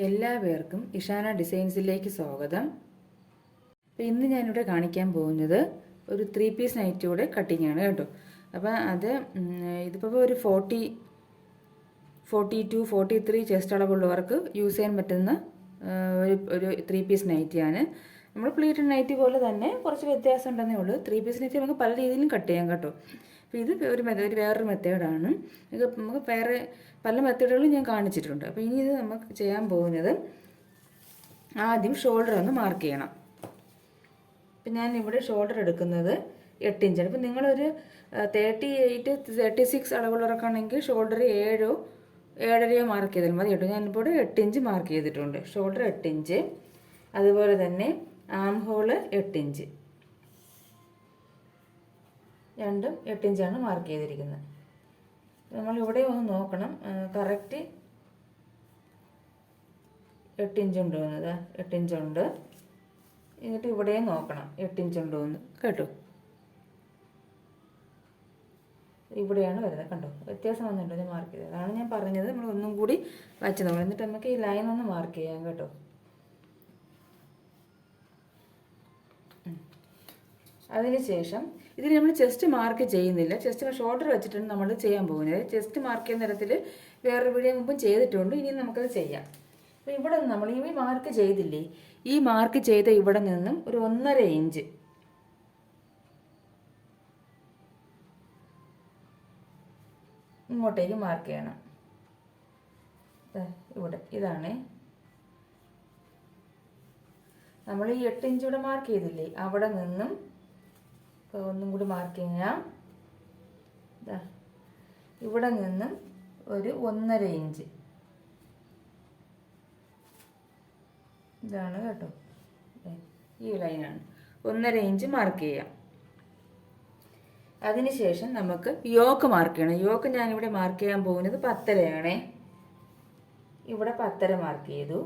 എല്ലാവർക്കും ഇഷാന ഡിസൈൻസിലേക്ക് സ്വാഗതം. അപ്പോൾ ഇന്ന് ഞാനിവിടെ കാണിക്കാൻ പോകുന്നത് ഒരു 3 പീസ് നൈറ്റിയുടെ കട്ടിങ് ആണ് കേട്ടോ. അപ്പോൾ അത് ഇതിപ്പോൾ ഒരു 40, 42, 43 ചെസ്റ്റ് അളവുള്ളവർക്ക് യൂസ് ചെയ്യാൻ പറ്റുന്ന ഒരു 3 പീസ് നൈറ്റിയാണ്. നമ്മൾ പ്ലീറ്റഡ് നൈറ്റി പോലെ തന്നെ കുറച്ച് വ്യത്യാസം ഉണ്ടെന്നേ ഉള്ളൂ. 3 പീസ് നൈറ്റി നമുക്ക് പല രീതിയിലും കട്ട് ചെയ്യാം കേട്ടോ. അപ്പോൾ ഇത് വേറൊരു മെത്തേഡാണ്. ഇത് നമുക്ക് വേറെ പല മെത്തേഡുകളും ഞാൻ കാണിച്ചിട്ടുണ്ട്. അപ്പോൾ ഇനി ഇത് നമുക്ക് ചെയ്യാൻ പോകുന്നത് ആദ്യം ഷോൾഡർ ഒന്ന് മാർക്ക് ചെയ്യണം. അപ്പം ഞാൻ ഇവിടെ ഷോൾഡർ എടുക്കുന്നത് 8 ഇഞ്ചാണ്. ഇപ്പം നിങ്ങളൊരു 38, 36 അളവുള്ളവർക്കാണെങ്കിൽ ഷോൾഡർ 7 7.5 മാർക്ക് ചെയ്താൽ മതി കേട്ടോ. ഞാനിപ്പോൾ 8 ഇഞ്ച് മാർക്ക് ചെയ്തിട്ടുണ്ട്. ഷോൾഡർ 8 ഇഞ്ച്, അതുപോലെ തന്നെ ആം ഹോള് 8 ഇഞ്ച്, രണ്ടും 8 ഇഞ്ചാണ് മാർക്ക് ചെയ്തിരിക്കുന്നത്. നമ്മളിവിടെ ഒന്ന് നോക്കണം കറക്റ്റ് 8 ഇഞ്ച് ഉണ്ടോ എന്നത്. 8 ഇഞ്ചുണ്ട്. എന്നിട്ട് ഇവിടെയും നോക്കണം 8 ഇഞ്ച് ഉണ്ടോ എന്ന് കേട്ടോ. ഇവിടെയാണ് വരുന്നത് കണ്ടോ, വ്യത്യാസം വന്നിട്ടുണ്ടോ ഞാൻ മാർക്ക് ചെയ്തത്. അതാണ് ഞാൻ പറഞ്ഞത്, നമ്മൾ ഒന്നും കൂടി വച്ച് നോക്കണം. എന്നിട്ട് നമുക്ക് ഈ ലൈൻ ഒന്ന് മാർക്ക് ചെയ്യാം കേട്ടോ. അതിനുശേഷം ഇതിൽ നമ്മൾ ചെസ്റ്റ് മാർക്ക് ചെയ്യുന്നില്ല, ചെസ്റ്റ് ഷോൾഡർ വെച്ചിട്ടാണ് നമ്മൾ ചെയ്യാൻ പോകുന്നത്. ചെസ്റ്റ് മാർക്ക് ചെയ്യുന്ന തരത്തിൽ വേറൊരു വീഡിയോ മുമ്പും ചെയ്തിട്ടുണ്ട്, ഇനി നമുക്കത് ചെയ്യാം. അപ്പോൾ ഇവിടെ നിന്ന് നമ്മൾ ഈ മാർക്ക് ചെയ്തില്ലേ, ഈ മാർക്ക് ചെയ്ത ഇവിടെ നിന്നും ഒരു 1.5 ഇഞ്ച് ഇങ്ങോട്ടേക്ക് മാർക്ക് ചെയ്യണം. ഇവിടെ ഇതാണ് നമ്മൾ ഈ 8 ഇഞ്ച് ഇവിടെ മാർക്ക് ചെയ്തില്ലേ, അവിടെ നിന്നും ഒന്നും കൂടി മാർക്ക് ചെയ്യാം. ഇവിടെ നിന്നും ഒരു 1.5 ഇഞ്ച്, ഇതാണ് കേട്ടോ, ഈ ലൈനാണ്. 1.5 ഇഞ്ച് മാർക്ക് ചെയ്യാം. അതിനുശേഷം നമുക്ക് യോക്ക് മാർക്ക് ചെയ്യണം. യോക്ക് ഞാനിവിടെ മാർക്ക് ചെയ്യാൻ പോകുന്നത് 10.5 ഇവിടെ 10.5 മാർക്ക് ചെയ്തു.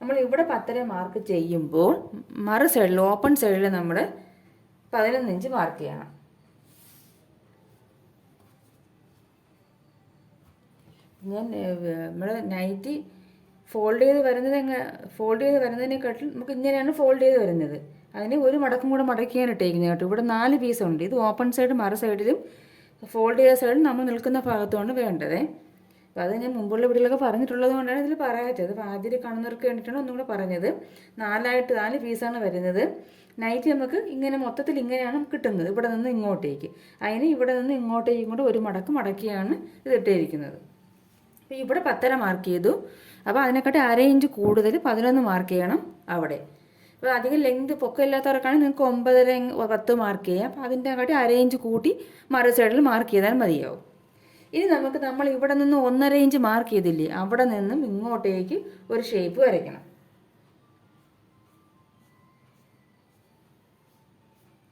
നമ്മൾ ഇവിടെ 10.5 മാർക്ക് ചെയ്യുമ്പോൾ മറു സൈഡിൽ ഓപ്പൺ സൈഡിൽ നമ്മൾ 11 ഇഞ്ച് മാർക്ക് ചെയ്യണം. ഞാൻ നമ്മൾ നൈറ്റി ഫോൾഡ് ചെയ്ത് വരുന്നതിനെക്കാട്ടിൽ നമുക്ക് ഇങ്ങനെയാണ് ഫോൾഡ് ചെയ്ത് വരുന്നത്. അതിന് ഒരു മടക്കും കൂടെ മടക്കിയാണ് ഇട്ടേക്കുന്നത് കേട്ടോ. ഇവിടെ 4 പീസുണ്ട്. ഇത് ഓപ്പൺ സൈഡ് മറു സൈഡിലും ഫോൾഡ് ചെയ്ത സൈഡിലും നമ്മൾ നിൽക്കുന്ന ഭാഗത്തുമാണ് വേണ്ടത്. അപ്പോൾ അത് ഞാൻ മുമ്പുള്ള വീഡിയോയിലൊക്കെ പറഞ്ഞിട്ടുള്ളത് കൊണ്ടാണ് ഇതിൽ പറയാത്തത്. അപ്പോൾ ആദ്യം കാണുന്നവർക്ക് വേണ്ടിയിട്ടാണ് ഒന്നും കൂടെ പറഞ്ഞത്. 4 പീസാണ് വരുന്നത്. നൈറ്റ് നമുക്ക് ഇങ്ങനെ മൊത്തത്തിൽ ഇങ്ങനെയാണ് കിട്ടുന്നത്, ഇവിടെ നിന്ന് ഇങ്ങോട്ടേക്ക്. അതിന് ഇവിടെ നിന്ന് ഇങ്ങോട്ടേക്കും കൂടെ ഒരു മടക്കിയാണ് ഇത് ഇട്ടിരിക്കുന്നത്. അപ്പോൾ ഇവിടെ 10.5 മാർക്ക് ചെയ്തു. അപ്പോൾ അതിനെക്കാട്ടി 1/2 ഇഞ്ച് കൂടുതൽ 11 മാർക്ക് ചെയ്യണം അവിടെ. അപ്പോൾ അധികം ലെങ്ത് പൊക്കമില്ലാത്തവർക്കാണെങ്കിൽ നിങ്ങൾക്ക് 9.5, 10 മാർക്ക് ചെയ്യാം. അപ്പോൾ അതിൻ്റെ കാട്ടി 1/2 ഇഞ്ച് കൂട്ടി മറു സൈഡിൽ മാർക്ക് ചെയ്താൽ മതിയാവും. ഇനി നമ്മൾ ഇവിടെ നിന്ന് 1.5 ഇഞ്ച് മാർക്ക് ചെയ്തില്ലേ, അവിടെ നിന്നും ഇങ്ങോട്ടേക്ക് ഒരു ഷേപ്പ് വരയ്ക്കണം.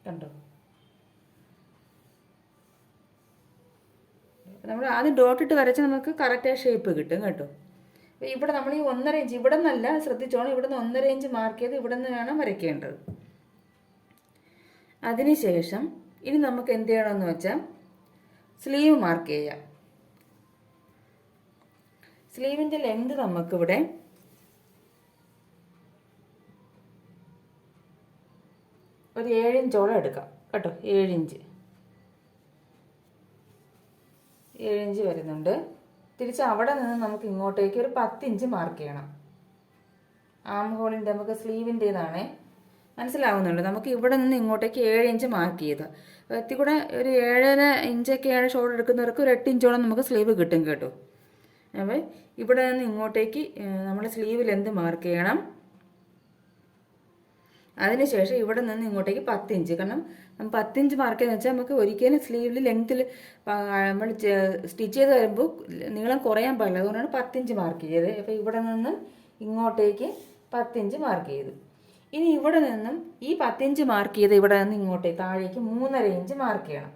കണ്ടോ, നമ്മൾ ആദ്യം ഡോട്ടിട്ട് വരച്ച് നമുക്ക് കറക്റ്റ് ഷേപ്പ് കിട്ടും കേട്ടോ. അപ്പോൾ ഇവിടെ നമ്മൾ ഈ 1.5 ഇഞ്ച് ഇവിടെ നിന്നല്ല, ശ്രദ്ധിച്ചോണം, ഇവിടെ നിന്ന് 1.5 ഇഞ്ച് മാർക്ക് ചെയ്ത് ഇവിടെ നിന്ന് വേണം വരയ്ക്കേണ്ടത്. അതിനുശേഷം ഇനി നമുക്ക് എന്ത് ചെയ്യണമെന്ന് വെച്ചാൽ സ്ലീവ് മാർക്ക് ചെയ്യാം. സ്ലീവിൻ്റെ ലെങ്ത് നമുക്കിവിടെ ഒരു 7 ഇഞ്ചോളം എടുക്കാം കേട്ടോ. 7 ഇഞ്ച് വരുന്നുണ്ട്. തിരിച്ച് അവിടെ നിന്ന് നമുക്ക് ഇങ്ങോട്ടേക്ക് ഒരു 10 ഇഞ്ച് മാർക്ക് ചെയ്യണം. ആം ഹോളിൻ്റെ നമുക്ക് സ്ലീവിൻ്റേതാണേ, മനസ്സിലാവുന്നുണ്ട്. നമുക്ക് ഇവിടെ നിന്ന് ഇങ്ങോട്ടേക്ക് 7 ഇഞ്ച് മാർക്ക് ചെയ്ത് എത്തി കൂടെ ഒരു 7.5 ഇഞ്ചൊക്കെയാണ് ഷോൾഡർ എടുക്കുന്നവർക്ക് ഒരു 8 ഇഞ്ചോളം നമുക്ക് സ്ലീവ് കിട്ടും കേട്ടോ. അപ്പോൾ ഇവിടെ നിന്ന് ഇങ്ങോട്ടേക്ക് നമ്മൾ സ്ലീവ് ലെന്ത് മാർക്ക് ചെയ്യണം. അതിനുശേഷം ഇവിടെ നിന്ന് ഇങ്ങോട്ടേക്ക് 10 ഇഞ്ച്, കാരണം 10 ഇഞ്ച് മാർക്ക് ചെയ്യുന്നത് വെച്ചാൽ നമുക്ക് ഒരിക്കലും സ്ലീവിൽ ലെങ്ത്തിൽ നമ്മൾ സ്റ്റിച്ച് ചെയ്ത് വരുമ്പോൾ നീളം കുറയാൻ പാടില്ല. അതുകൊണ്ടാണ് 10 ഇഞ്ച് മാർക്ക് ചെയ്തത്. അപ്പോൾ ഇവിടെ നിന്ന് ഇങ്ങോട്ടേക്ക് 10 ഇഞ്ച് മാർക്ക് ചെയ്തു. ഇനി ഇവിടെ നിന്നും ഈ 10 ഇഞ്ച് മാർക്ക് ചെയ്ത് ഇവിടെ നിന്ന് ഇങ്ങോട്ടേക്ക് താഴേക്ക് 3.5 ഇഞ്ച് മാർക്ക് ചെയ്യണം.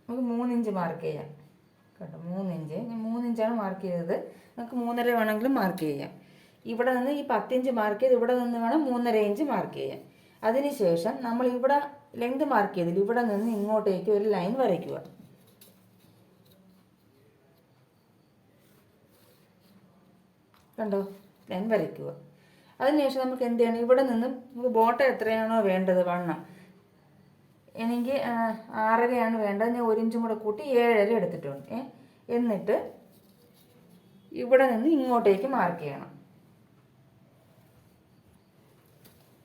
നമുക്ക് 3 ഇഞ്ച് മാർക്ക് ചെയ്യാം കേട്ടോ. 3 ഇഞ്ച്, ഞാൻ 3 ഇഞ്ചാണ് മാർക്ക് ചെയ്തത്. നമുക്ക് 3.5 വേണമെങ്കിലും മാർക്ക് ചെയ്യാം. ഇവിടെ നിന്ന് ഈ 10 ഇഞ്ച് മാർക്ക് ചെയ്ത് ഇവിടെ നിന്ന് വേണം 3.5 ഇഞ്ച് മാർക്ക് ചെയ്യാം. അതിനുശേഷം നമ്മൾ ഇവിടെ ലെങ്ത് മാർക്ക് ചെയ്തില്ല, ഇവിടെ നിന്ന് ഇങ്ങോട്ടേക്ക് ഒരു ലൈൻ വരയ്ക്കുക. കണ്ടോ, ലൈൻ വരയ്ക്കുക. അതിനുശേഷം നമുക്ക് എന്ത് ചെയ്യണം, ഇവിടെ നിന്ന് നമുക്ക് ബോട്ടം എത്രയാണോ വേണ്ടത് വണ്ണം, എനിക്ക് 6.5 വേണ്ടത്, ഞാൻ 1 ഇഞ്ചും കൂടെ കൂട്ടി 7.5 എടുത്തിട്ടുണ്ട്. എന്നിട്ട് ഇവിടെ നിന്ന് ഇങ്ങോട്ടേക്ക് മാർക്ക് ചെയ്യണം.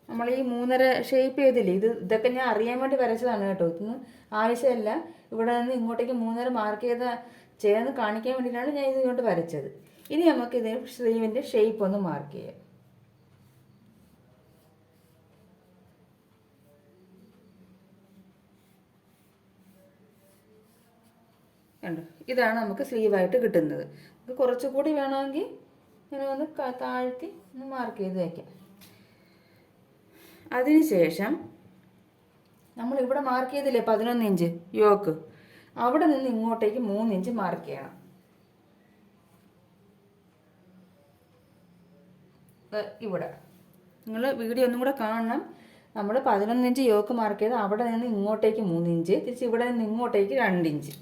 നമ്മൾ ഈ 3.5 ഷേപ്പ് ചെയ്തില്ലേ, ഇതൊക്കെ ഞാൻ അറിയാൻ വേണ്ടി വരച്ചതാണ് കേട്ടോ, ഇതൊന്നും ആവശ്യമില്ല. ഇവിടെ നിന്ന് ഇങ്ങോട്ടേക്ക് 3.5 മാർക്ക് ചെയ്തെന്ന് കാണിക്കാൻ വേണ്ടിയിട്ടാണ് ഞാൻ ഇത് ഇങ്ങോട്ട് വരച്ചത്. ഇനി നമുക്ക് ഇതിന് സ്ലീവിൻ്റെ ഷേപ്പ് ഒന്ന് മാർക്ക് ചെയ്യാം. കണ്ടോ, ഇതാണ് നമുക്ക് സ്ലീവായിട്ട് കിട്ടുന്നത്. നമുക്ക് കുറച്ചുകൂടി വേണമെങ്കിൽ ഇങ്ങനെ ഒന്ന് താഴ്ത്തി ഒന്ന് മാർക്ക് ചെയ്ത് വയ്ക്കാം. അതിനുശേഷം നമ്മളിവിടെ മാർക്ക് ചെയ്തില്ലേ 11 ഇഞ്ച് യോക്ക്, അവിടെ നിന്ന് ഇങ്ങോട്ടേക്ക് 3 ഇഞ്ച് മാർക്ക് ചെയ്യണം. ഇവിടെ നിങ്ങൾ വീഡിയോ ഒന്നും കൂടെ കാണണം. നമ്മൾ 11 ഇഞ്ച് യോക്ക് മാർക്ക് ചെയ്ത് അവിടെ നിന്ന് ഇങ്ങോട്ടേക്ക് 3 ഇഞ്ച്, തിരിച്ച് ഇവിടെ നിന്ന് ഇങ്ങോട്ടേക്ക് 2 ഇഞ്ച്.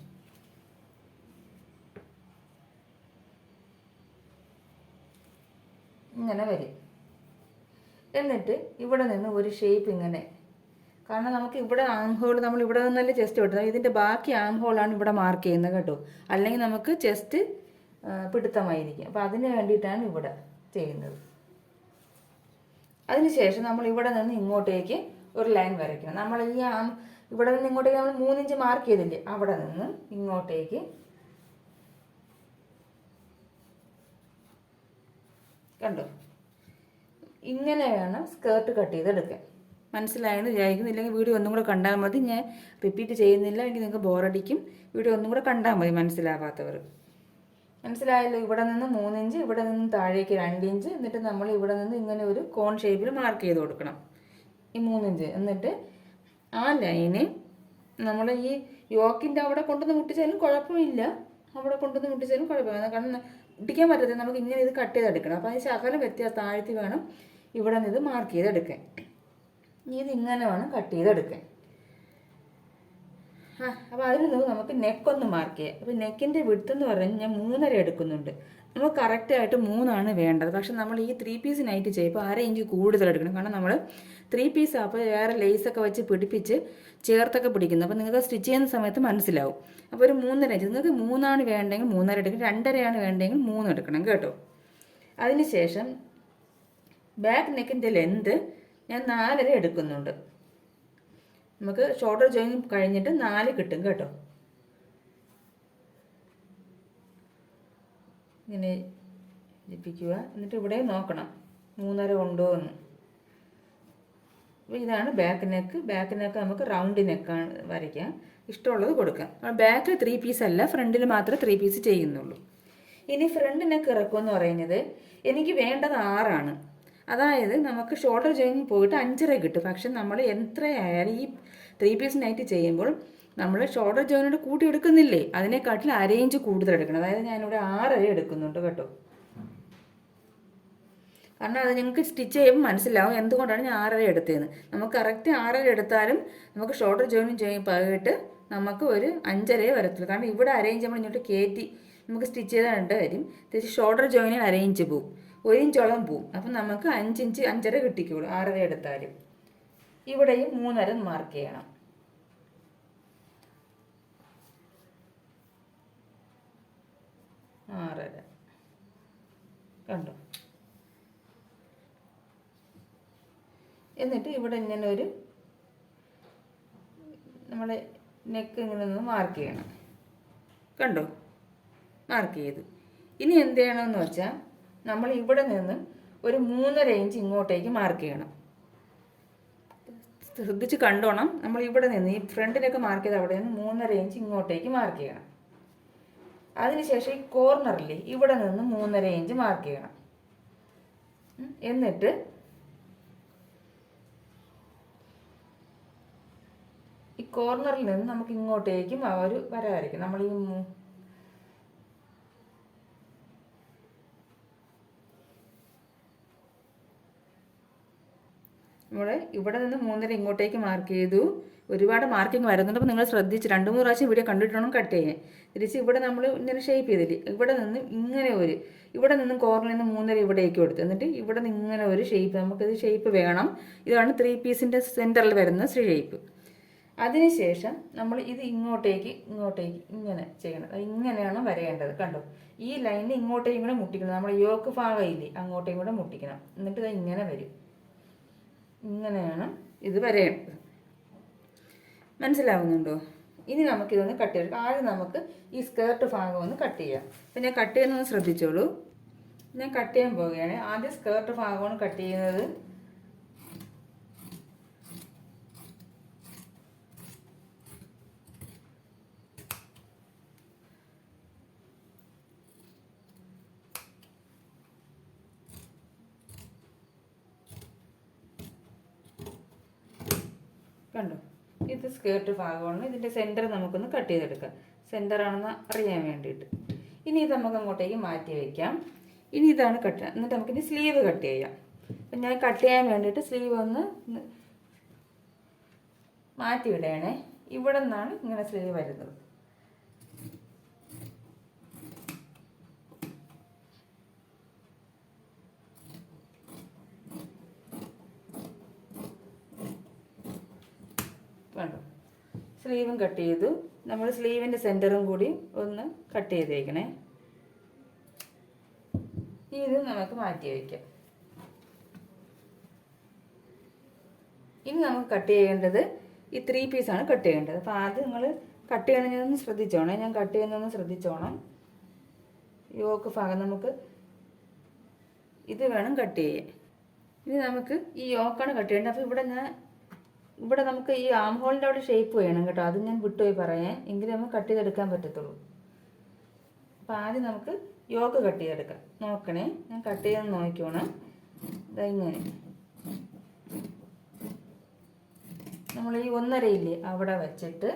ഇങ്ങനെ വരും. എന്നിട്ട് ഇവിടെ നിന്ന് ഒരു ഷേപ്പ് ഇങ്ങനെ, കാരണം നമുക്ക് ഇവിടെ ആം ഹോൾ നമ്മൾ ഇവിടെ നിന്നല്ലേ ചെസ്റ്റ് കിട്ടുന്നത്, ഇതിൻ്റെ ബാക്കി ആം ഹോളാണ് ഇവിടെ മാർക്ക് ചെയ്യുന്നത് കേട്ടോ, അല്ലെങ്കിൽ നമുക്ക് ചെസ്റ്റ് പിടുത്തമായിരിക്കും. അപ്പോൾ അതിന് വേണ്ടിയിട്ടാണ് ഇവിടെ ചെയ്യുന്നത്. അതിനുശേഷം നമ്മൾ ഇവിടെ നിന്ന് ഇങ്ങോട്ടേക്ക് ഒരു ലൈൻ വരയ്ക്കണം. നമ്മൾ ഈ ഇവിടെ നിന്ന് ഇങ്ങോട്ടേക്ക് നമ്മൾ 3 ഇഞ്ച് മാർക്ക് ചെയ്തില്ലേ, അവിടെ നിന്ന് ഇങ്ങോട്ടേക്ക് കണ്ടോ, ഇങ്ങനെ വേണം സ്കേർട്ട് കട്ട് ചെയ്തെടുക്കാൻ. മനസ്സിലായെന്ന് വിചാരിക്കുന്നു. ഇല്ലെങ്കിൽ വീഡിയോ ഒന്നും കൂടെ കണ്ടാൽ മതി. ഞാൻ റിപ്പീറ്റ് ചെയ്യുന്നില്ല, എങ്കിൽ നിങ്ങൾക്ക് ബോറടിക്കും. വീഡിയോ ഒന്നും കൂടെ കണ്ടാൽ മതി മനസ്സിലാവാത്തവർ. മനസ്സിലായല്ലോ. ഇവിടെ നിന്ന് 3 ഇഞ്ച്, ഇവിടെ നിന്ന് താഴേക്ക് 2 ഇഞ്ച്, എന്നിട്ട് നമ്മൾ ഇവിടെ നിന്ന് ഇങ്ങനെ ഒരു കോൺ ഷേപ്പിൽ മാർക്ക് ചെയ്ത് കൊടുക്കണം ഈ 3 ഇഞ്ച്. എന്നിട്ട് ആ ലൈന് നമ്മൾ ഈ യോക്കിൻ്റെ അവിടെ കൊണ്ടുവന്ന് മുട്ടിച്ചാലും കുഴപ്പമില്ല, അവിടെ കൊണ്ടുവന്ന് മുട്ടിച്ചാലും കുഴപ്പമില്ല. കാരണം മുട്ടിക്കാൻ പറ്റത്തില്ല, നമുക്ക് ഇങ്ങനെ ഇത് കട്ട് ചെയ്തെടുക്കണം. അപ്പോൾ അതിന് ശകലം വ്യത്യാസം താഴ്ത്തി വേണം ഇവിടെ നിന്ന് ഇത് മാർക്ക് ചെയ്തെടുക്കാൻ. ഇതിങ്ങനെ വേണം കട്ട് ചെയ്തെടുക്കാൻ. അപ്പോൾ അതിന് നമുക്ക് നെക്കൊന്ന് മാർക്ക് ചെയ്യാം. അപ്പോൾ നെക്കിൻ്റെ വിഡ്ത്ത് എന്ന് പറഞ്ഞാൽ ഞാൻ 3.5 എടുക്കുന്നുണ്ട്. നമുക്ക് കറക്റ്റായിട്ട് 3 വേണ്ടത്. പക്ഷെ നമ്മൾ ഈ 3 പീസ് നൈറ്റ് ചെയ്യുമ്പോൾ 1/2 ഇഞ്ച് കൂടുതൽ എടുക്കണം. കാരണം നമ്മൾ 3 പീസ് അപ്പോൾ വേറെ ലേസൊക്കെ വെച്ച് പിടിപ്പിച്ച് ചേർത്തൊക്കെ പിടിക്കുന്നത്. അപ്പോൾ നിങ്ങൾക്ക് സ്റ്റിച്ച് ചെയ്യുന്ന സമയത്ത് മനസ്സിലാവും. അപ്പോൾ ഒരു 3.5 ഇഞ്ച്, നിങ്ങൾക്ക് 3 വേണ്ടെങ്കിൽ 3.5 എടുക്കണം, 2.5 വേണ്ടെങ്കിൽ 3 എടുക്കണം കേട്ടോ. അതിനുശേഷം ബാക്ക് നെക്കിൻ്റെ ലെന്ത് ഞാൻ 4.5 എടുക്കുന്നുണ്ട്. നമുക്ക് ഷോൾഡർ ജോയിൻ കഴിഞ്ഞിട്ട് 4 കിട്ടും കേട്ടോ. ഇങ്ങനെ ജപിക്കുക. എന്നിട്ട് ഇവിടെ നോക്കണം 3.5 ഉണ്ടോ എന്ന്. അപ്പോൾ ഇതാണ് ബാക്ക് നെക്ക്. ബാക്ക് നെക്ക് നമുക്ക് റൗണ്ട് നെക്കാണ് വരയ്ക്കാം, ഇഷ്ടമുള്ളത് കൊടുക്കാം. ബാക്കിൽ 3 പീസ് അല്ല, ഫ്രണ്ടിൽ മാത്രമേ 3 പീസ് ചെയ്യുന്നുള്ളൂ. ഇനി ഫ്രണ്ട് നെക്ക് ഇറക്കുമെന്ന് പറയുന്നത് എനിക്ക് വേണ്ടത് 6 അതായത് നമുക്ക് ഷോൾഡർ ജോയിൻ പോയിട്ട് 5.5 കിട്ടും. പക്ഷെ നമ്മൾ എത്രയായാലും ഈ 3 പീസ് നൈറ്റ് ചെയ്യുമ്പോൾ നമ്മൾ ഷോൾഡർ ജോയിനോട് കൂട്ടി എടുക്കുന്നില്ലേ, അതിനെക്കാട്ടിൽ 1/2 ഇഞ്ച് കൂടുതൽ എടുക്കണം. അതായത് ഞാനിവിടെ 6.5 എടുക്കുന്നുണ്ട് കേട്ടോ. കാരണം അത് ഞങ്ങൾക്ക് സ്റ്റിച്ച് ചെയ്യുമ്പോൾ മനസ്സിലാവും എന്തുകൊണ്ടാണ് ഞാൻ 6.5 എടുത്തതെന്ന്. നമുക്ക് കറക്റ്റ് 6.5 എടുത്താലും നമുക്ക് ഷോൾഡർ ജോയിൻ പോയിട്ട് നമുക്ക് ഒരു 5.5 വരത്തുള്ളൂ. കാരണം ഇവിടെ 1/2 ഇഞ്ച് നമ്മൾ ഇങ്ങോട്ട് കയറ്റി നമുക്ക് സ്റ്റിച്ച് ചെയ്താൽ 2 വരും. തിരിച്ച് ഷോൾഡർ ജോയിനിൽ 1/2 ഇഞ്ച് പോവും, 1 ഇഞ്ചോളം പോവും. അപ്പം നമുക്ക് 5 ഇഞ്ച് 5.5 കിട്ടിക്കോളൂ 6.5 എടുത്താലും. ഇവിടെയും 3.5 മാർക്ക് ചെയ്യണം. കണ്ടോ. എന്നിട്ട് ഇവിടെ ഇങ്ങനെ ഒരു നമ്മുടെ നെക്ക് ഇങ്ങനെ ഒന്ന് മാർക്ക് ചെയ്യണം. കണ്ടോ, മാർക്ക് ചെയ്തു. ഇനി എന്ത് ചെയ്യണമെന്ന് വെച്ചാൽ നമ്മൾ ഇവിടെ നിന്ന് ഒരു 3.5 ഇഞ്ച് ഇങ്ങോട്ടേക്ക് മാർക്ക് ചെയ്യണം. ശ്രദ്ധിച്ച് കണ്ടോണം. നമ്മൾ ഇവിടെ നിന്ന് ഈ ഫ്രണ്ടിലൊക്കെ മാർക്ക് ചെയ്ത് അവിടെ നിന്ന് 3.5 ഇഞ്ച് ഇങ്ങോട്ടേക്ക് മാർക്ക് ചെയ്യണം. അതിനുശേഷം ഈ കോർണറിൽ ഇവിടെ നിന്ന് 3.5 ഇഞ്ച് മാർക്ക് ചെയ്യണം. എന്നിട്ട് ഈ കോർണറിൽ നിന്ന് നമുക്ക് ഇങ്ങോട്ടേക്കും ആ ഒരു വര വരയ്ക്കും. നമ്മൾ ഈ ഇവിടെ നിന്ന് 3.5 ഇങ്ങോട്ടേക്ക് മാർക്ക് ചെയ്തു. ഒരുപാട് മാർക്കിങ് വരുന്നുണ്ട്. അപ്പോൾ നിങ്ങൾ ശ്രദ്ധിച്ച് 2-3 പ്രാവശ്യം വീഡിയോ കണ്ടിട്ട് വേണം കട്ട് ചെയ്യാൻ. തിരിച്ച് ഇവിടെ നമ്മൾ ഇങ്ങനെ ഷേപ്പ് ചെയ്തില്ലേ, ഇവിടെ നിന്ന് ഇങ്ങനെ ഇവിടെ നിന്നും കോർണറിൽ നിന്ന് 3.5 ഇവിടേക്ക് കൊടുത്തു. എന്നിട്ട് ഇവിടെ നിന്ന് ഇങ്ങനെ ഒരു ഷേപ്പ്, നമുക്കിത് ഷേപ്പ് വേണം. ഇതാണ് 3 പീസിൻ്റെ സെൻറ്ററിൽ വരുന്ന ഷേപ്പ്. അതിനുശേഷം നമ്മൾ ഇത് ഇങ്ങോട്ടേക്ക് ഇങ്ങനെ ചെയ്യണം. ഇങ്ങനെയാണ് വരേണ്ടത്. കണ്ടോ, ഈ ലൈനിൽ ഇങ്ങോട്ടേക്കും കൂടെ മുട്ടിക്കണം. നമ്മുടെ യോക്ക് ഭാഗം ഇല്ലേ, അങ്ങോട്ടേക്കും കൂടെ മുട്ടിക്കണം. എന്നിട്ട് ഇത് ഇങ്ങനെ വരും. ഇങ്ങനെയാണ് ഇത് വരേണ്ടത്. മനസ്സിലാവുന്നുണ്ടോ? ഇനി നമുക്കിതൊന്ന് കട്ട് ചെയ്തെടുക്കാം. ആദ്യം നമുക്ക് ഈ സ്കേർട്ട് ഭാഗം ഒന്ന് കട്ട് ചെയ്യാം. അപ്പം ഞാൻ കട്ട് ചെയ്യുന്നതൊന്ന് ശ്രദ്ധിച്ചോളൂ. ഞാൻ കട്ട് ചെയ്യാൻ പോവുകയാണ്. ആദ്യം സ്കേർട്ട് ഭാഗമാണ് കട്ട് ചെയ്യുന്നത്. കണ്ടോ, ഇത് സ്കേർട്ട് ഭാഗമാണ്. ഇതിൻ്റെ സെൻറ്റർ നമുക്കൊന്ന് കട്ട് ചെയ്തെടുക്കാം, സെൻറ്ററാണെന്ന് അറിയാൻ വേണ്ടിയിട്ട്. ഇനി ഇത് നമുക്ക് അങ്ങോട്ടേക്ക് മാറ്റി വയ്ക്കാം. ഇനി ഇതാണ് കട്ട്. എന്നിട്ട് നമുക്കിനി സ്ലീവ് കട്ട് ചെയ്യാം. അപ്പം ഞാൻ കട്ട് ചെയ്യാൻ വേണ്ടിയിട്ട് സ്ലീവ് ഒന്ന് മാറ്റി വിടണേ. ഇവിടെ നിന്നാണ് ഇങ്ങനെ സ്ലീവ് വരുന്നത്. കണ്ടോ, സ്ലീവും കട്ട് ചെയ്തു. നമ്മൾ സ്ലീവിൻ്റെ സെൻറ്ററും കൂടി ഒന്ന് കട്ട് ചെയ്തേക്കണേ. ഇത് നമുക്ക് മാറ്റി വയ്ക്കാം. ഇനി നമുക്ക് കട്ട് ചെയ്യേണ്ടത് ഈ 3 പീസാണ് കട്ട് ചെയ്യേണ്ടത്. അപ്പോൾ ആദ്യം നിങ്ങൾ കട്ട് ചെയ്യണമെന്നൊന്ന് ശ്രദ്ധിച്ചോണം. ഞാൻ കട്ട് ചെയ്യുന്നതൊന്ന് ശ്രദ്ധിച്ചോണം. യോക്ക് ഭാഗം നമുക്ക് ഇത് വേണം കട്ട് ചെയ്യാൻ. ഇനി നമുക്ക് ഈ യോക്കാണ് കട്ട് ചെയ്യേണ്ടത്. അപ്പോൾ ഇവിടെ നമുക്ക് ഈ ആം ഹോളിൻ്റെ അവിടെ ഷേപ്പ് വേണം കേട്ടോ. അത് ഞാൻ വിട്ടുപോയി പറയാൻ, എങ്കിലും നമുക്ക് കട്ട് ചെയ്തെടുക്കാൻ പറ്റത്തുള്ളൂ. അപ്പോൾ ആദ്യം നമുക്ക് യോക്ക് കട്ട് ചെയ്തെടുക്കാം. നോക്കണേ, ഞാൻ കട്ട് ചെയ്ത് നോക്കിക്കോണം. ഇങ്ങനെ നമ്മൾ ഈ 1.5 ഇല്ലേ അവിടെ വെച്ചിട്ട്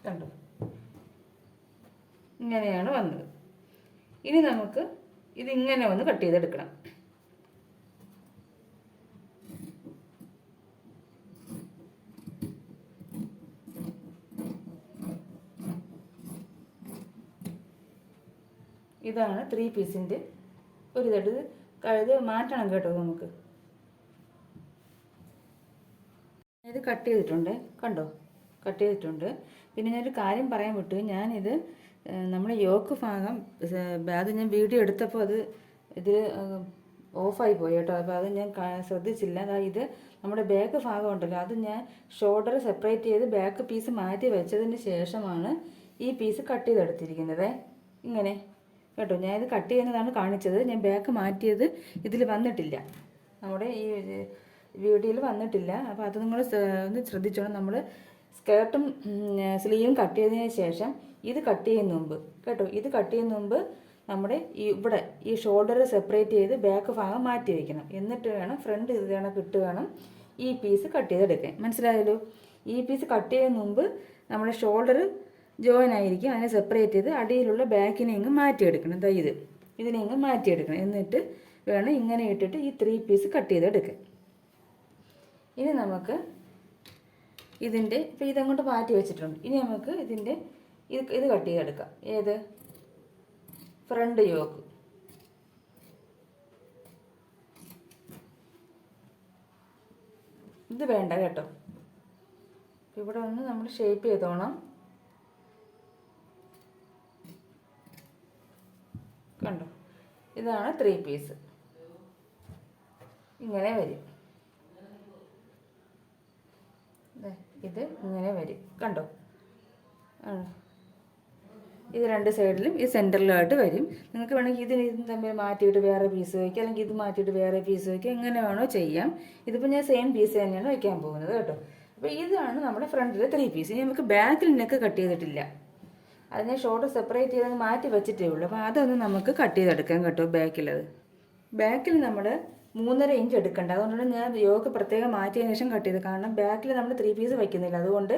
കണ്ടോ, ഇങ്ങനെയാണ് വന്നത്. ഇനി നമുക്ക് ഇതിങ്ങനെ ഒന്ന് കട്ട് ചെയ്തെടുക്കണം. ഇതാണ് 3 പീസിൻ്റെ ഒരു ഇത് മാറ്റണം കേട്ടോ. നമുക്ക് ഇത് കട്ട് ചെയ്തിട്ടുണ്ട്. കണ്ടോ, കട്ട് ചെയ്തിട്ടുണ്ട്. പിന്നെ ഞാനൊരു കാര്യം പറയാൻ വിട്ടു. ഞാനിത് നമ്മുടെ യോക്ക് ഭാഗം അത് ഞാൻ വീഡിയോ എടുത്തപ്പോൾ അത് ഇതിൽ ഓഫായി പോയി കേട്ടോ. അപ്പോൾ അത് ഞാൻ ശ്രദ്ധിച്ചില്ല. അതായത് ഇത് നമ്മുടെ ബാക്ക് ഭാഗം ഉണ്ടല്ലോ, അത് ഞാൻ ഷോൾഡർ സെപ്പറേറ്റ് ചെയ്ത് ബാക്ക് പീസ് മാറ്റി വെച്ചതിന് ശേഷമാണ് ഈ പീസ് കട്ട് ചെയ്തെടുത്തിരിക്കുന്നത്. ഇങ്ങനെ കേട്ടോ, ഞാൻ ഇത് കട്ട് ചെയ്യുന്നതാണ് കാണിച്ചത്. ഞാൻ ബാക്ക് മാറ്റിയത് ഇതിൽ വന്നിട്ടില്ല, നമ്മുടെ ഈ വീഡിയോയിൽ വന്നിട്ടില്ല. അപ്പോൾ അത് നിങ്ങൾ ഒന്ന് ശ്രദ്ധിച്ചോണം. നമ്മൾ സ്കേർട്ടും സ്ലീവും കട്ട് ചെയ്തതിന് ശേഷം ഇത് കട്ട് ചെയ്യുന്ന മുമ്പ് കേട്ടോ, ഇത് കട്ട് ചെയ്യുന്ന മുമ്പ് നമ്മുടെ ഇവിടെ ഈ ഷോൾഡർ സെപ്പറേറ്റ് ചെയ്ത് ബാക്ക് ഭാഗം മാറ്റി വയ്ക്കണം. എന്നിട്ട് വേണം ഫ്രണ്ട് ഇത് കണക്ക് ഇട്ട് വേണം ഈ പീസ് കട്ട് ചെയ്തെടുക്കാൻ. മനസ്സിലായല്ലോ? ഈ പീസ് കട്ട് ചെയ്യുന്ന മുമ്പ് നമ്മുടെ ഷോൾഡർ ജോയിൻ ആയിരിക്കും, അതിനെ സെപ്പറേറ്റ് ചെയ്ത് അടിയിലുള്ള ബാക്കിനെ ഇങ്ങ് മാറ്റിയെടുക്കണം. ഇതിനെ ഇങ്ങ് മാറ്റിയെടുക്കണം. എന്നിട്ട് വേണം ഇങ്ങനെ ഇട്ടിട്ട് ഈ 3 പീസ് കട്ട് ചെയ്തെടുക്കാൻ. ഇനി നമുക്ക് ഇതിൻ്റെ ഇപ്പോൾ ഇതങ്ങോട്ട് മാറ്റി വെച്ചിട്ടുണ്ട്. ഇനി നമുക്ക് ഇതിൻ്റെ ഇത് കട്ട് ചെയ്തെടുക്കാം. ഏത്? Front yoke. ഇത് വേണ്ട കേട്ടോ. ഇവിടെ ഒന്ന് നമ്മൾ ഷേപ്പ് ചെയ്തോണം. കണ്ടോ, ഇതാണ് 3 പീസ്. ഇങ്ങനെ വരും. ഇത് ഇങ്ങനെ വരും. കണ്ടോ, ഇത് 2 സൈഡിലും ഈ സെൻറ്ററിലായിട്ട് വരും. നിങ്ങൾക്ക് വേണമെങ്കിൽ ഇതും തമ്മിൽ മാറ്റിയിട്ട് വേറെ പീസ് വയ്ക്കുക, അല്ലെങ്കിൽ ഇത് മാറ്റിയിട്ട് വേറെ പീസ് വയ്ക്കുക, എങ്ങനെ വേണോ ചെയ്യാം. ഇതിപ്പോൾ ഞാൻ സെയിം പീസ് തന്നെയാണ് വയ്ക്കാൻ പോകുന്നത് കേട്ടോ. അപ്പോൾ ഇതാണ് നമ്മുടെ ഫ്രണ്ടിലെ 3 പീസ്. ഇനി നമുക്ക് ബാക്കിൽ നെക്ക് കട്ട് ചെയ്തിട്ടില്ല, അതിനെ ഷോൾഡർ സെപ്പറേറ്റ് ചെയ്ത് മാറ്റി വെച്ചിട്ടേ ഉള്ളൂ. അപ്പോൾ അതൊന്ന് നമുക്ക് കട്ട് ചെയ്തെടുക്കാം കേട്ടോ. ബാക്കിൽ നമ്മൾ 3.5 ഇഞ്ച് എടുക്കണ്ട. അതുകൊണ്ടാണ് ഞാൻ യോക്ക് പ്രത്യേകം മാറ്റിയതിന് ശേഷം കട്ട് ചെയ്ത്. കാരണം ബാക്കിൽ നമ്മൾ 3 പീസ് വയ്ക്കുന്നില്ല. അതുകൊണ്ട്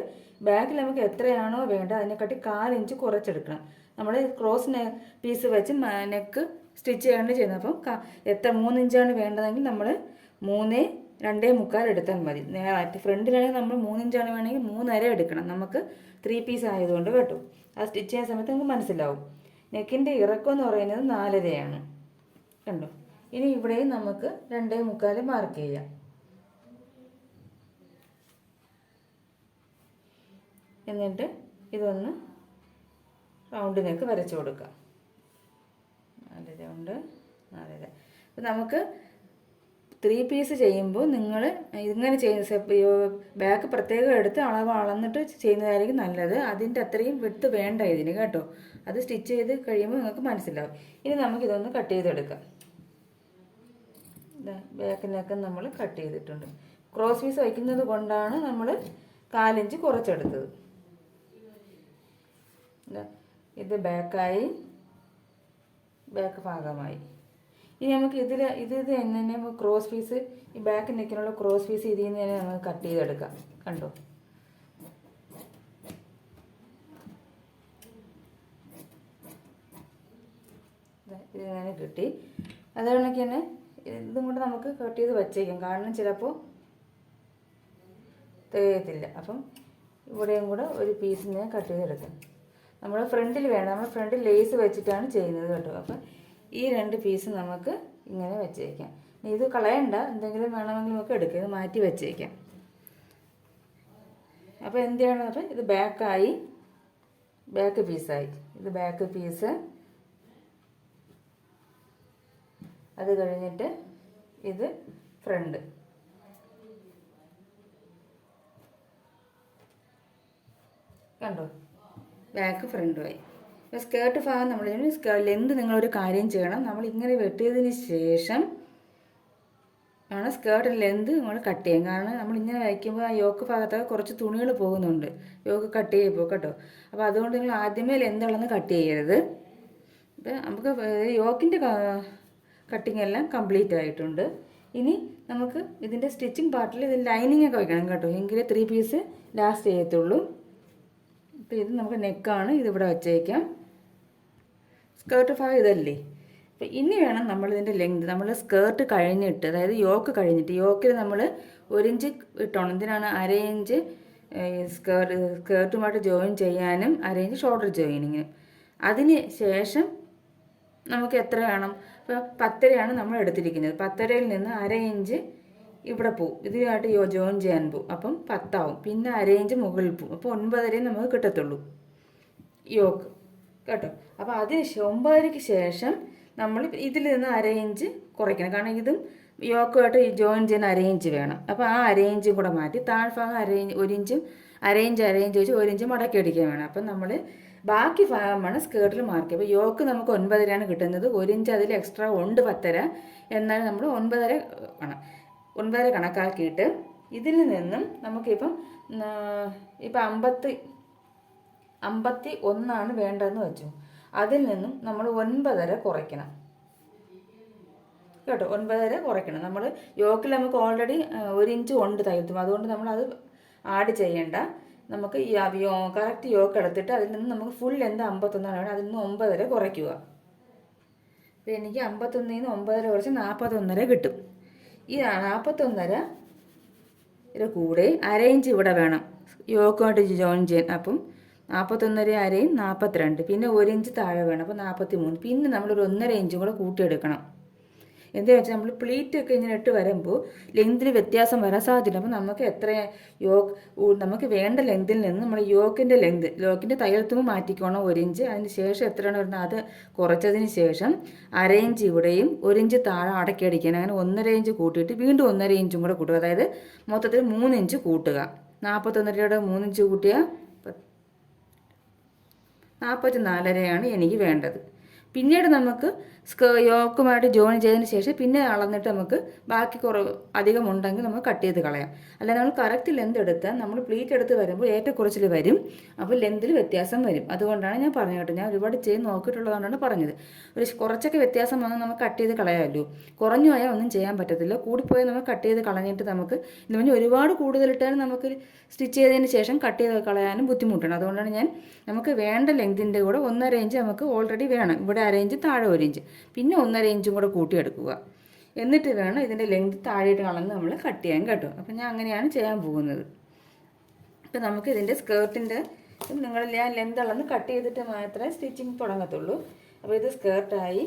ബാക്കിൽ നമുക്ക് എത്രയാണോ വേണ്ടത് അതിനെക്കാട്ടി 1/4 ഇഞ്ച് കുറച്ചെടുക്കണം. നമ്മൾ ക്രോസ് പീസ് വെച്ച് നെക്ക് സ്റ്റിച്ച് ചെയ്യേണ്ട ചെയ്യുന്നത്. അപ്പം എത്ര 3 ഇഞ്ചാണ് വേണ്ടതെങ്കിൽ നമ്മൾ 3.25 എടുത്താൽ മതി. ഫ്രണ്ടിലാണെങ്കിൽ നമ്മൾ 3 ഇഞ്ചാണ് വേണമെങ്കിൽ 3.5 എടുക്കണം. നമുക്ക് 3 പീസ് ആയതുകൊണ്ട് കേട്ടോ. അത് സ്റ്റിച്ച് ചെയ്യുന്ന സമയത്ത് നമുക്ക് മനസ്സിലാവും. നെക്കിൻ്റെ ഇറക്കം എന്ന് പറയുന്നത് 4.5 കണ്ടോ. ഇനി ഇവിടെയും നമുക്ക് 2.25 മാർക്ക് ചെയ്യാം. എന്നിട്ട് ഇതൊന്ന് റൗണ്ട് നെക്ക് വരച്ചു കൊടുക്കാം. 4.5 കൊണ്ട് 4.5. അപ്പം നമുക്ക് 3 പീസ് ചെയ്യുമ്പോൾ നിങ്ങൾ ഇങ്ങനെ ചെയ്യുന്ന ബാക്ക് പ്രത്യേകം എടുത്ത് അളവ് അളന്നിട്ട് ചെയ്യുന്നതായിരിക്കും നല്ലത്. അതിൻ്റെ അത്രയും വിട്ട് വേണ്ട ഇതിന് കേട്ടോ. അത് സ്റ്റിച്ച് ചെയ്ത് കഴിയുമ്പോൾ നിങ്ങൾക്ക് മനസ്സിലാവും. ഇനി നമുക്കിതൊന്ന് കട്ട് ചെയ്തെടുക്കാം. ബാക്കിനൊക്കെ നമ്മൾ കട്ട് ചെയ്തിട്ടുണ്ട്. ക്രോസ് പീസ് വയ്ക്കുന്നത് കൊണ്ടാണ് നമ്മൾ 1/4 ഇഞ്ച് കുറച്ചെടുത്തത്. ഇത് ബാക്കായി, ബാക്ക് ഭാഗമായി. ഇനി നമുക്ക് ഇത് തന്നെ ക്രോസ് പീസ്, ഈ ബാക്ക് നെക്കിനുള്ള ക്രോസ് പീസ് ഇതിൽ നിന്ന് തന്നെ നമുക്ക് കട്ട് ചെയ്തെടുക്കാം. കണ്ടോ, ഇതിങ്ങനെ കിട്ടി. അതുകൊണ്ടൊക്കെ തന്നെ ഇതും കൊണ്ട് നമുക്ക് കട്ട് ചെയ്ത് വച്ചേക്കാം. കാരണം ചിലപ്പോൾ തികയത്തില്ല. അപ്പം ഇവിടെയും കൂടെ ഒരു പീസ് ഞാൻ കട്ട് ചെയ്തെടുക്കാം. നമ്മൾ ഫ്രണ്ടിൽ വേണം, നമ്മൾ ഫ്രണ്ടിൽ ലേസ് വെച്ചിട്ടാണ് ചെയ്യുന്നത് കേട്ടോ. അപ്പം ഈ 2 പീസ് നമുക്ക് ഇങ്ങനെ വെച്ചേക്കാം. ഇത് കളയണ്ട, എന്തെങ്കിലും വേണമെങ്കിൽ നമുക്ക് എടുക്കാം. ഇത് മാറ്റി വെച്ചേക്കാം. അപ്പോൾ എന്ത് ചെയ്യണം, അപ്പം ഇത് ബാക്കായി, ബാക്ക് പീസായി. ഇത് ബാക്ക് പീസ്. അത് കഴിഞ്ഞിട്ട് ഇത് ഫ്രണ്ട്. കണ്ടോ, ബാക്ക് ഫ്രണ്ടുമായി. ഇപ്പോൾ സ്കേർട്ട് ഭാഗം നമ്മൾ ലെന്ത് നിങ്ങളൊരു കാര്യം ചെയ്യണം. നമ്മൾ ഇങ്ങനെ വെട്ടിയതിന് ശേഷം ആണ് സ്കേർട്ട് ലെന്ത് നമ്മൾ കട്ട് ചെയ്യും. കാരണം നമ്മൾ ഇങ്ങനെ വയ്ക്കുമ്പോൾ ആ യോക്ക് ഭാഗത്തൊക്കെ കുറച്ച് തുണികൾ പോകുന്നുണ്ട്, യോക്ക് കട്ട് ചെയ്യുമ്പോൾ കേട്ടോ. അപ്പോൾ അതുകൊണ്ട് നിങ്ങൾ ആദ്യമേ ലെന്തുള്ളൊന്ന് കട്ട് ചെയ്യരുത്. ഇപ്പം നമുക്ക് യോക്കിൻ്റെ കട്ടിങ് എല്ലാം കംപ്ലീറ്റ് ആയിട്ടുണ്ട്. ഇനി നമുക്ക് ഇതിൻ്റെ സ്റ്റിച്ചിങ് പാർട്ടിൽ ഇത് ലൈനിങ് ഒക്കെ വയ്ക്കണം കേട്ടോ. എങ്കിലേ 3 പീസ് ലാസ്റ്റ് ചെയ്യത്തുള്ളൂ. അപ്പോൾ ഇത് നമുക്ക് നെക്കാണ്, ഇതിവിടെ വച്ചേക്കാം. സ്കേർട്ട് ഭാഗം ഇതല്ലേ. അപ്പോൾ ഇനി വേണം നമ്മളിതിൻ്റെ ലെങ്ത്, നമ്മൾ സ്കേർട്ട് കഴിഞ്ഞിട്ട്, അതായത് യോക്ക് കഴിഞ്ഞിട്ട്, യോക്കിൽ നമ്മൾ 1 ഇഞ്ച് ഇട്ടോണം. എന്തിനാണ്? 1/2 ഇഞ്ച് സ്കേർട്ടുമായിട്ട് ജോയിൻ ചെയ്യാനും 1/2 ഇഞ്ച് ഷോൾഡർ ജോയിനിങ്ങിനും. അതിന് ശേഷം നമുക്ക് എത്ര വേണം? ഇപ്പോൾ 10.5 നമ്മൾ എടുത്തിരിക്കുന്നത്. 10.5 നിന്ന് 1/2 ഇഞ്ച് ഇവിടെ പോവും, ഇതിനായിട്ട് ജോയിൻ ചെയ്യാൻ പോവും. അപ്പം 10 ആവും. പിന്നെ 1/2 ഇഞ്ച് മുകളിൽ പോവും. അപ്പോൾ 9.5 നമുക്ക് കിട്ടത്തുള്ളൂ യോക്ക് കേട്ടോ. അപ്പോൾ അതിന് 9.5ക്ക് ശേഷം നമ്മൾ ഇതിൽ നിന്ന് 1/2 ഇഞ്ച് കുറയ്ക്കണം. കാരണം ഇതും യോക്കുമായിട്ട് ജോയിൻ ചെയ്യാൻ 1/2 ഇഞ്ച് വേണം. അപ്പോൾ ആ 1/2 ഇഞ്ചും കൂടെ മാറ്റി താഴ്ഭാഗം 1 ഇഞ്ചും 1/2 ഇഞ്ച് വെച്ച് 1 ഇഞ്ച് മടക്കി അടിക്കാൻ വേണം. അപ്പം നമ്മൾ ബാക്കി ഭാഗമാണ് സ്കേർട്ടിൽ മാർക്ക്. അപ്പോൾ യോക്ക് നമുക്ക് 9.5 കിട്ടുന്നത്. 1 ഇഞ്ച് അതിൽ എക്സ്ട്രാ ഉണ്ട് 10.5. എന്നാലും നമ്മൾ 9.5 കണക്കാക്കിയിട്ട് ഇതിൽ നിന്നും നമുക്കിപ്പം 51 വേണ്ടതെന്ന് വെച്ചു. അതിൽ നിന്നും നമ്മൾ 9.5 കുറയ്ക്കണം കേട്ടോ. 9.5 കുറയ്ക്കണം. നമ്മൾ യോക്കിൽ നമുക്ക് ഓൾറെഡി 1 ഇഞ്ച് ഉണ്ട് തയ്യത്തും, അതുകൊണ്ട് നമ്മളത് ആഡ് ചെയ്യേണ്ട. നമുക്ക് ഈ കറക്റ്റ് യോക്ക് എടുത്തിട്ട് അതിൽ നിന്ന് നമുക്ക് ഫുൾ ലെന്ത് 51 വേണം. അതിൽ നിന്ന് 9.5 കുറയ്ക്കുക. അപ്പോൾ എനിക്ക് 51 നിന്ന് 9.5 കുറച്ച് 41.5 കിട്ടും. ഈ 41.5 കൂടെ 1/2 ഇഞ്ച് ഇവിടെ വേണം യോക്കുമായിട്ട് ജോയിൻ ചെയ്യാൻ. അപ്പം 41.5 42, പിന്നെ 1 ഇഞ്ച് താഴെ വേണം. അപ്പോൾ 43. പിന്നെ നമ്മളൊരു 1.5 ഇഞ്ചും കൂടെ കൂട്ടിയെടുക്കണം. എന്താണെന്ന് വെച്ചാൽ നമ്മൾ പ്ലീറ്റ് ഒക്കെ ഇങ്ങനെ ഇട്ട് വരുമ്പോൾ ലെങ്തിൽ വ്യത്യാസം വരാൻ സാധ്യത. അപ്പോൾ നമുക്ക് നമുക്ക് വേണ്ട ലെങ്തിൽ നിന്ന് നമ്മൾ യോക്കിൻ്റെ തയ്യൽത്തുമ്പോൾ മാറ്റിക്കോണം 1 ഇഞ്ച്. അതിന് ശേഷം എത്രയാണ് വരുന്നത് അത് കുറച്ചതിന് ശേഷം 1/2 ഇഞ്ച് ഇവിടെയും 1 ഇഞ്ച് താഴെ അടക്കി അടിക്കാൻ. അങ്ങനെ 1.5 ഇഞ്ച് കൂട്ടിയിട്ട് വീണ്ടും 1.5 ഇഞ്ചും കൂടെ കൂട്ടുക. അതായത് മൊത്തത്തിൽ 3 ഇഞ്ച് കൂട്ടുക. 41.5 3 ഇഞ്ച് കൂട്ടിയാൽ 44.5 എനിക്ക് വേണ്ടത്. പിന്നീട് നമുക്ക് യോക്കുമായിട്ട് ജോയിൻ ചെയ്തതിന് ശേഷം പിന്നെ അളന്നിട്ട് നമുക്ക് ബാക്കി അധികം ഉണ്ടെങ്കിൽ നമുക്ക് കട്ട് ചെയ്ത് കളയാം. അല്ല നമ്മൾ കറക്റ്റ് ലെന്ത് എടുത്താൽ നമ്മൾ പ്ലീറ്റ് എടുത്ത് വരുമ്പോൾ ഏറ്റക്കുറച്ചിൽ വരും, അപ്പോൾ ലെന്തിൽ വ്യത്യാസം വരും. അതുകൊണ്ടാണ് ഞാൻ പറഞ്ഞു കേട്ടോ. ഞാൻ ഒരുപാട് ചെയ്ത് നോക്കിയിട്ടുള്ളതുകൊണ്ടാണ് പറഞ്ഞത്. കുറച്ചൊക്കെ വ്യത്യാസം വന്നാൽ നമുക്ക് കട്ട് ചെയ്ത് കളയാമല്ലോ. കുറഞ്ഞു പോയാൽ ഒന്നും ചെയ്യാൻ പറ്റത്തില്ല. കൂടിപ്പോയാൽ നമുക്ക് കട്ട് ചെയ്ത് കളഞ്ഞിട്ട് നമുക്ക് എന്ന് പറഞ്ഞാൽ ഒരുപാട് കൂടുതലിട്ടാലും നമുക്ക് സ്റ്റിച്ച് ചെയ്തതിന് ശേഷം കട്ട് ചെയ്ത് കളയാനും ബുദ്ധിമുട്ടാണ്. അതുകൊണ്ടാണ് നമുക്ക് വേണ്ട ലെങ്തിൻ്റെ കൂടെ 1.5 ഇഞ്ച് നമുക്ക് ഓൾറെഡി വേണം. ഇവിടെ 1/2 ഇഞ്ച്, താഴെ 1 ഇഞ്ച്, പിന്നെ 1.5 ഇഞ്ചും കൂടെ കൂട്ടിയെടുക്കുക. എന്നിട്ട് വേണം ഇതിൻ്റെ ലെങ്ത് താഴെയിട്ട് കളഞ്ഞ് നമ്മൾ കട്ട് ചെയ്യാൻ കേട്ടോ. അപ്പം ഞാൻ അങ്ങനെയാണ് ചെയ്യാൻ പോകുന്നത്. അപ്പം നമുക്ക് ഇതിൻ്റെ സ്കേർട്ടിൻ്റെ ഞാൻ ലെന്ത് അളന്ന് കട്ട് ചെയ്തിട്ട് മാത്രമേ സ്റ്റിച്ചിങ് തുടങ്ങത്തുള്ളൂ. അപ്പോൾ ഇത് സ്കേർട്ടായി,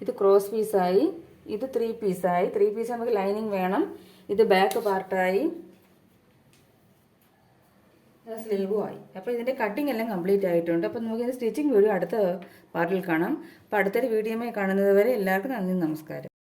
ഇത് ക്രോസ് പീസായി, ഇത് 3 പീസായി. 3 പീസ് നമുക്ക് ലൈനിങ് വേണം. ഇത് ബാക്ക് പാർട്ടായി, സ്ലീവും ആയി. അപ്പോൾ ഇതിൻ്റെ കട്ടിങ് എല്ലാം കംപ്ലീറ്റ് ആയിട്ടുണ്ട്. അപ്പോൾ നമുക്ക് സ്റ്റിച്ചിങ് വീഡിയോ അടുത്ത പാർട്ടിൽ കാണാം. അപ്പോൾ അടുത്തൊരു വീഡിയോയുമായി കാണുന്നത് വരെ എല്ലാവർക്കും നന്ദി, നമസ്കാരം.